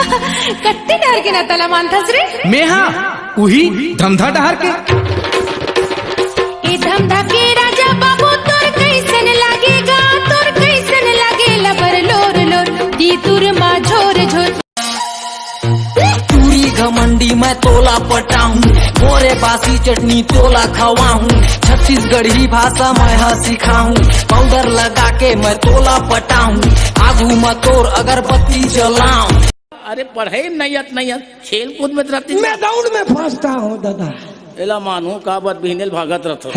कट्टी डहर के नाताला मानथस रे मेहा उही धमधा डहर के ए धमधा के राजा बाबू तोर कैसन लागेगा तोर कैसन लागे लबर लोर लोर दी तुर मा झोर झोर पूरी घमंडी मैं तोला पटाऊं मोरे बासी चटनी तोला खवाऊं छत्तीसगढ़ी भाषा मैं सिखाऊं पाउडर लगा के मैं तोला पटाऊं आगू में तोर अगरबत्ती जलाऊं। अरे पढ़े नहीं खेल कूद में रहती मैं दौड़ में फंसता हूँ दादा एला मानू का बात बिहनेल भागत रहतो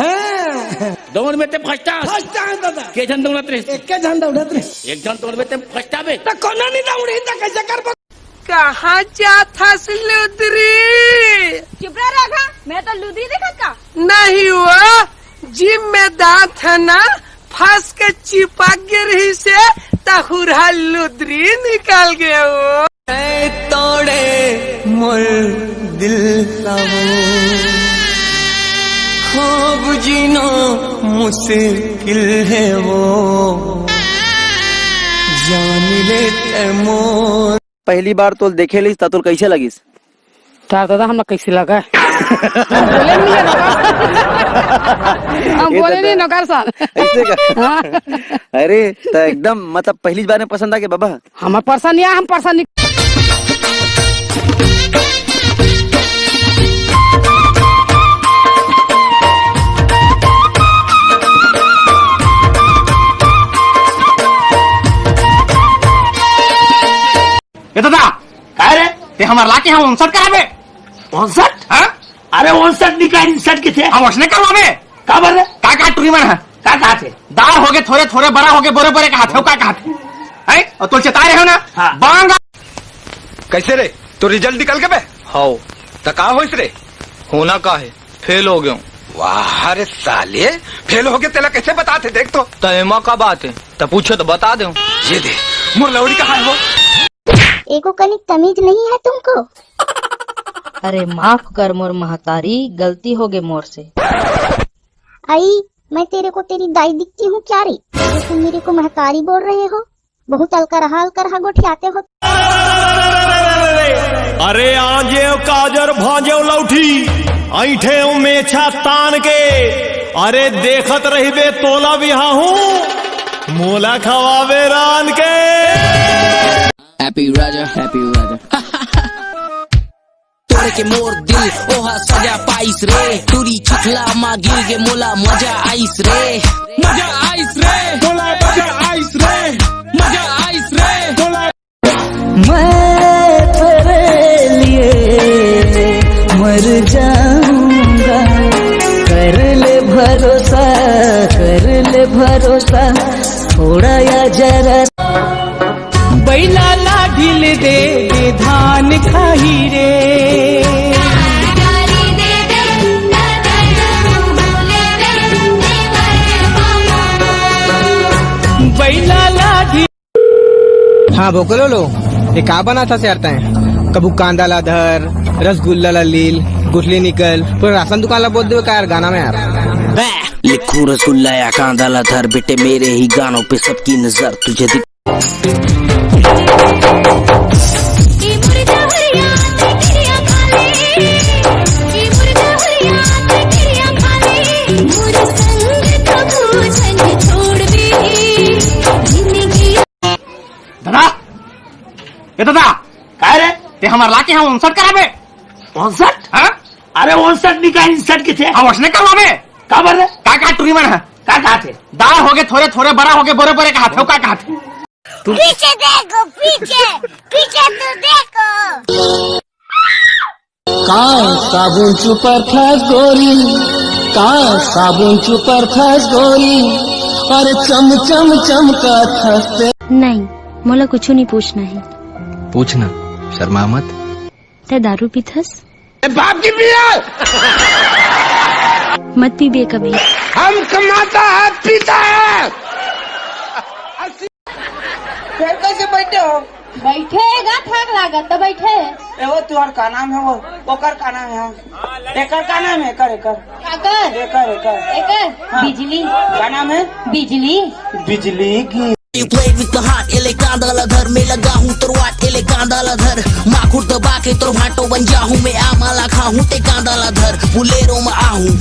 दौड़ में ते फंसता है दादा के जन दौड़त रहे एक जन दौड़त रहे एक जन दौड़ में ते फंसता बे तो कोनो नहीं दौड़ी तो कैसे कर कहाँ जाता लुदरी चुप रहा मैं तो लुदरी देखा का नहीं हुआ जिम में दांत है ना फंस के चिपक गिरी से तहुरा लुदरी निकल गया वो तोड़े मोर दिल खूब जीनो मुश्किल है वो जान ले मोर। पहली बार तो देखे ली तो कैसे लगिस दादा हम कैसे लगा हम बोले नहीं नौकर साहब ऐसे का अरे तो एकदम मतलब पहली बार में पसंद आ गया बाबा हम परेशान नहीं हम परेशान नहीं ये दादा कह रे ते हमार लाके हम 59 कराबे 59 हां अरे 59 निकाल 59 के थे हम उसने करवावे का बर का टुरी मन है का थे दार हो गए थोड़े थोड़े बड़ा हो गए बोरे बोरे का हाथ का हाथ है और तो चता रहे हो ना हाँ। बांगा कैसे रे तो रिजल्ट निकल के बे हाउ तो का होइस रे होना का है फेल हो गया वाह अरे साले फेल हो गए तेला कैसे बताते देख तो तयमा का बात है तो पूछो तो बता दो ये दे मोर लौड़ी कहाँ है वो एको कनिक तमीज नहीं है तुमको। अरे माफ कर मोर महतारी गलती हो गई मोर से। आई मैं तेरे को तेरी दाई दिखती हूँ क्या रे तुम मेरे को महतारी बोल रहे हो बहुत अलकर गोठियाते हो। अरे आजे काजर भाजे लौठी ऐठे मेछा तान के अरे देखत रही बे तोला बिहा हूँ मोला खवावे रान के। हैप्पी राजा तोड़े के मोर दिल ओहा सजा पाइस रे टूरी चिखला मा गिर गे मोला मजा आइस रे मोला मजा आइस रे मैं तेरे लिए मर जाऊंगा कर ले भरोसा थोड़ा या जरा बैला लाढिल दे धान खाही रे बैला लाढिल। हाँ बोकलो लो ये का बना था सेरता है कबू कांदा ला धर रसगुल्ला ला लील गुठली निकल पूरा राशन दुकान ला बोल दे यार गाना में यार लिखूं रसगुल्ला या कांदा ला धर बेटे मेरे ही गानों पे सबकी नजर तुझे दादा ये दादा कह रे ते हमार लाके हम 59 कराबे 59 हां अरे 59 निकाल 59 के थे हम उसने करवावे का बर का टुरी मन है का थे दार हो गए थोड़े थोड़े बड़ा हो गए बोरे बोरे का हाथ का हाथ पीछे देखो पीछे तो देखो साबुन सुपर फैस गोरी साबुन सुपर फैस गोरी और चम चमका था। नहीं मोला कुछ नहीं पूछना है। पूछना शर्मा मत ते दारू पीथस बाप की पिया मत पीबे कभी हम कमाता है पीता है। कैसे बैठे हो बैठेगा थक लागत तो बैठे वो तुहार का नाम है वो ओकर का नाम है एकर का नाम है एकर बिजली का नाम है बिजली बिजली की You play with the heart, एले कांदाला धर मैं लगा हूँ तो वाट एले कांदाला धर माखुर दबा के तो भाटो बन जाऊँ मैं आमाला खाऊं ते कांदाला धर बुलेरो में आहूं